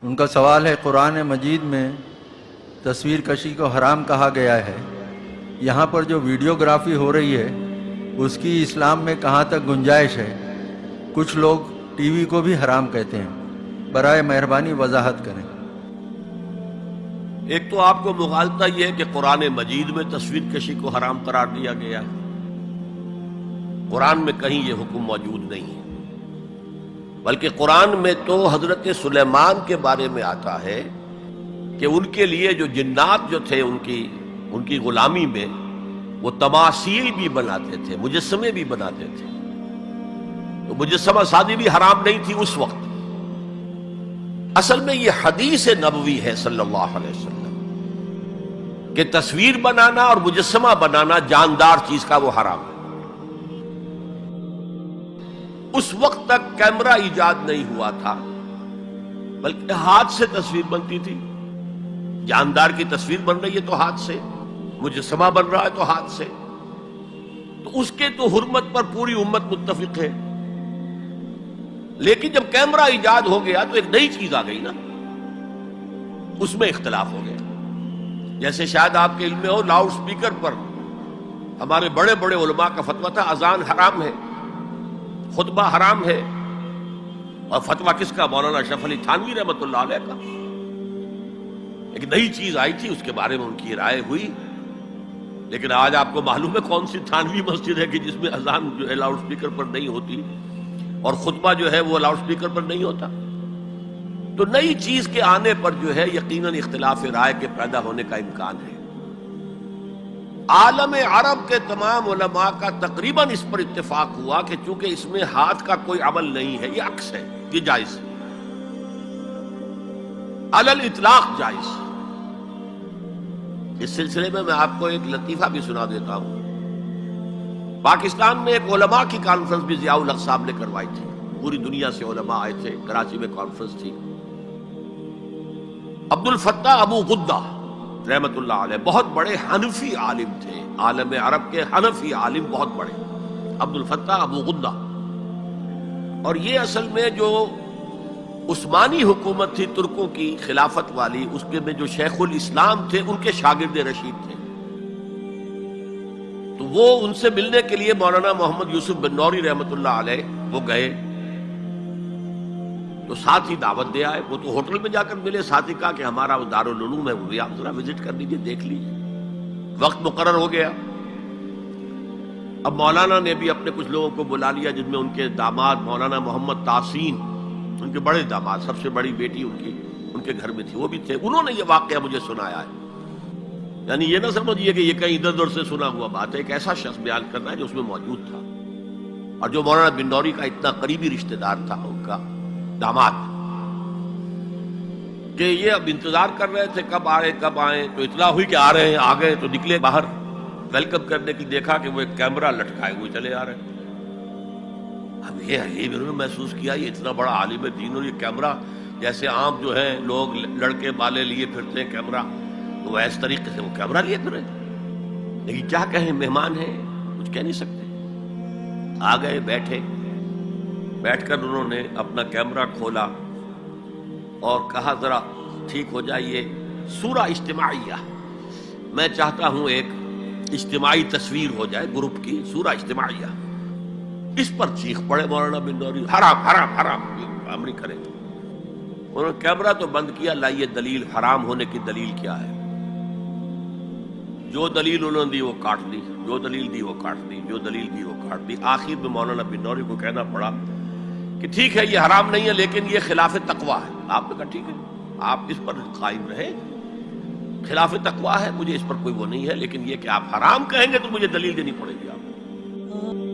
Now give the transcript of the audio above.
ان کا سوال ہے، قرآن مجید میں تصویر کشی کو حرام کہا گیا ہے، یہاں پر جو ویڈیوگرافی ہو رہی ہے اس کی اسلام میں کہاں تک گنجائش ہے؟ کچھ لوگ ٹی وی کو بھی حرام کہتے ہیں، برائے مہربانی وضاحت کریں۔ ایک تو آپ کو مغالطہ یہ ہے کہ قرآن مجید میں تصویر کشی کو حرام قرار دیا گیا ہے۔ قرآن میں کہیں یہ حکم موجود نہیں ہے، بلکہ قرآن میں تو حضرت سلیمان کے بارے میں آتا ہے کہ ان کے لیے جو جنات جو تھے ان کی غلامی میں وہ تماثیل بھی بناتے تھے، مجسمے بھی بناتے تھے، تو مجسمہ سازی بھی حرام نہیں تھی اس وقت۔ اصل میں یہ حدیث نبوی ہے صلی اللہ علیہ وسلم کہ تصویر بنانا اور مجسمہ بنانا جاندار چیز کا وہ حرام ہے۔ اس وقت تک کیمرہ ایجاد نہیں ہوا تھا، بلکہ ہاتھ سے تصویر بنتی تھی۔ جاندار کی تصویر بن رہی ہے تو ہاتھ سے، مجسمہ بن رہا ہے تو ہاتھ سے، تو اس کے تو حرمت پر پوری امت متفق ہے۔ لیکن جب کیمرہ ایجاد ہو گیا تو ایک نئی چیز آ گئی نا، اس میں اختلاف ہو گیا۔ جیسے شاید آپ کے علم میں ہو، لاؤڈ سپیکر پر ہمارے بڑے بڑے علماء کا فتویٰ تھا اذان حرام ہے، خطبہ حرام ہے، اور فتویٰ کس کا؟ مولانا اشرف علی تھانوی رحمۃ اللہ علیہ کا۔ ایک نئی چیز آئی تھی، اس کے بارے میں ان کی رائے ہوئی، لیکن آج آپ کو معلوم ہے کون سی تھانوی مسجد ہے کہ جس میں اذان جو ہے لاؤڈ سپیکر پر نہیں ہوتی اور خطبہ جو ہے وہ لاؤڈ سپیکر پر نہیں ہوتا۔ تو نئی چیز کے آنے پر جو ہے یقیناً اختلاف رائے کے پیدا ہونے کا امکان ہے۔ عالم عرب کے تمام علماء کا تقریباً اس پر اتفاق ہوا کہ چونکہ اس میں ہاتھ کا کوئی عمل نہیں ہے، یہ عکس ہے، یہ جائز ہے، علی الاطلاق جائز۔ اس سلسلے میں آپ کو ایک لطیفہ بھی سنا دیتا ہوں۔ پاکستان میں ایک علماء کی کانفرنس بھی ضیاء الحق صاحب نے کروائی تھی، پوری دنیا سے علماء آئے تھے، کراچی میں کانفرنس تھی۔ عبد الفتاح ابو غدہ رحمت اللہ علیہ بہت بڑے حنفی عالم تھے، عالم عرب کے حنفی عالم بہت بڑے، عبد الفتاح ابو غدہ۔ اور یہ اصل میں جو عثمانی حکومت تھی ترکوں کی خلافت والی، اس کے میں جو شیخ الاسلام تھے ان کے شاگرد رشید تھے۔ تو وہ ان سے ملنے کے لیے مولانا محمد یوسف بن نوری رحمت اللہ علیہ وہ گئے، تو ساتھ ہی دعوت دے آئے۔ وہ تو ہوٹل میں جا کر ملے، ساتھ ہی کہا کہ ہمارا وہ دارالعلوم ہے، وہ بھی آپ ذرا وزٹ کر لیجیے، دیکھ لیجیے۔ وقت مقرر ہو گیا۔ اب مولانا نے بھی اپنے کچھ لوگوں کو بلا لیا، جن میں ان کے داماد مولانا محمد تحسین، ان کے بڑے داماد، سب سے بڑی بیٹی ان کے گھر میں تھی، وہ بھی تھے۔ انہوں نے یہ واقعہ مجھے سنایا ہے، یعنی یہ نہ سمجھیے کہ یہ کہیں ادھر ادھر سے سنا ہوا بات ہے، ایک ایسا شخص بیان کر رہا ہے جو اس میں موجود تھا، اور جو مولانا بن نوری کا اتنا قریبی رشتہ دار تھا، ان کا داماد، کہ یہ اب انتظار کر رہے تھے کب آئیں، تو اطلاع ہوئی کہ آ رہے ہیں، آ گئے تو نکلے باہر ویلکم کرنے کی، دیکھا کہ وہ ایک کیمرہ لٹکائے ہوئے چلے آ رہے ہیں۔ اب یہ انہوں نے محسوس کیا یہ اتنا بڑا عالم دین اور یہ کیمرہ، جیسے عام جو ہے لوگ لڑکے بالے لیے پھرتے ہیں کیمرہ، تو وہ اس طریقے سے وہ کیمرہ لیے پھرے۔ لیکن کیا کہیں، مہمان ہیں، کچھ کہہ نہیں سکتے۔ آ گئے، بیٹھ کر انہوں نے اپنا کیمرہ کھولا اور کہا ذرا ٹھیک ہو جائیے، سورہ اجتماعیہ، میں چاہتا ہوں ایک اجتماعی تصویر ہو جائے گروپ کی، سورہ اجتماعیہ۔ اس پر چیخ پڑے مولانا بن نوری، حرام حرام حرام، کام نہیں کریں۔ انہوں نے کیمرہ تو بند کیا، لائیے دلیل، حرام ہونے کی دلیل کیا ہے؟ جو دلیل انہوں نے دی وہ کاٹ دی، جو دلیل دی وہ کاٹ دی، جو دلیل دی وہ کاٹ دی۔ آخر میں مولانا بن نوری کو کہنا پڑا کہ ٹھیک ہے یہ حرام نہیں ہے، لیکن یہ خلاف تقویٰ ہے۔ آپ نے کہا ٹھیک ہے، آپ اس پر قائم رہیں، خلاف تقویٰ ہے، مجھے اس پر کوئی وہ نہیں ہے، لیکن یہ کہ آپ حرام کہیں گے تو مجھے دلیل دینی پڑے گی آپ کو۔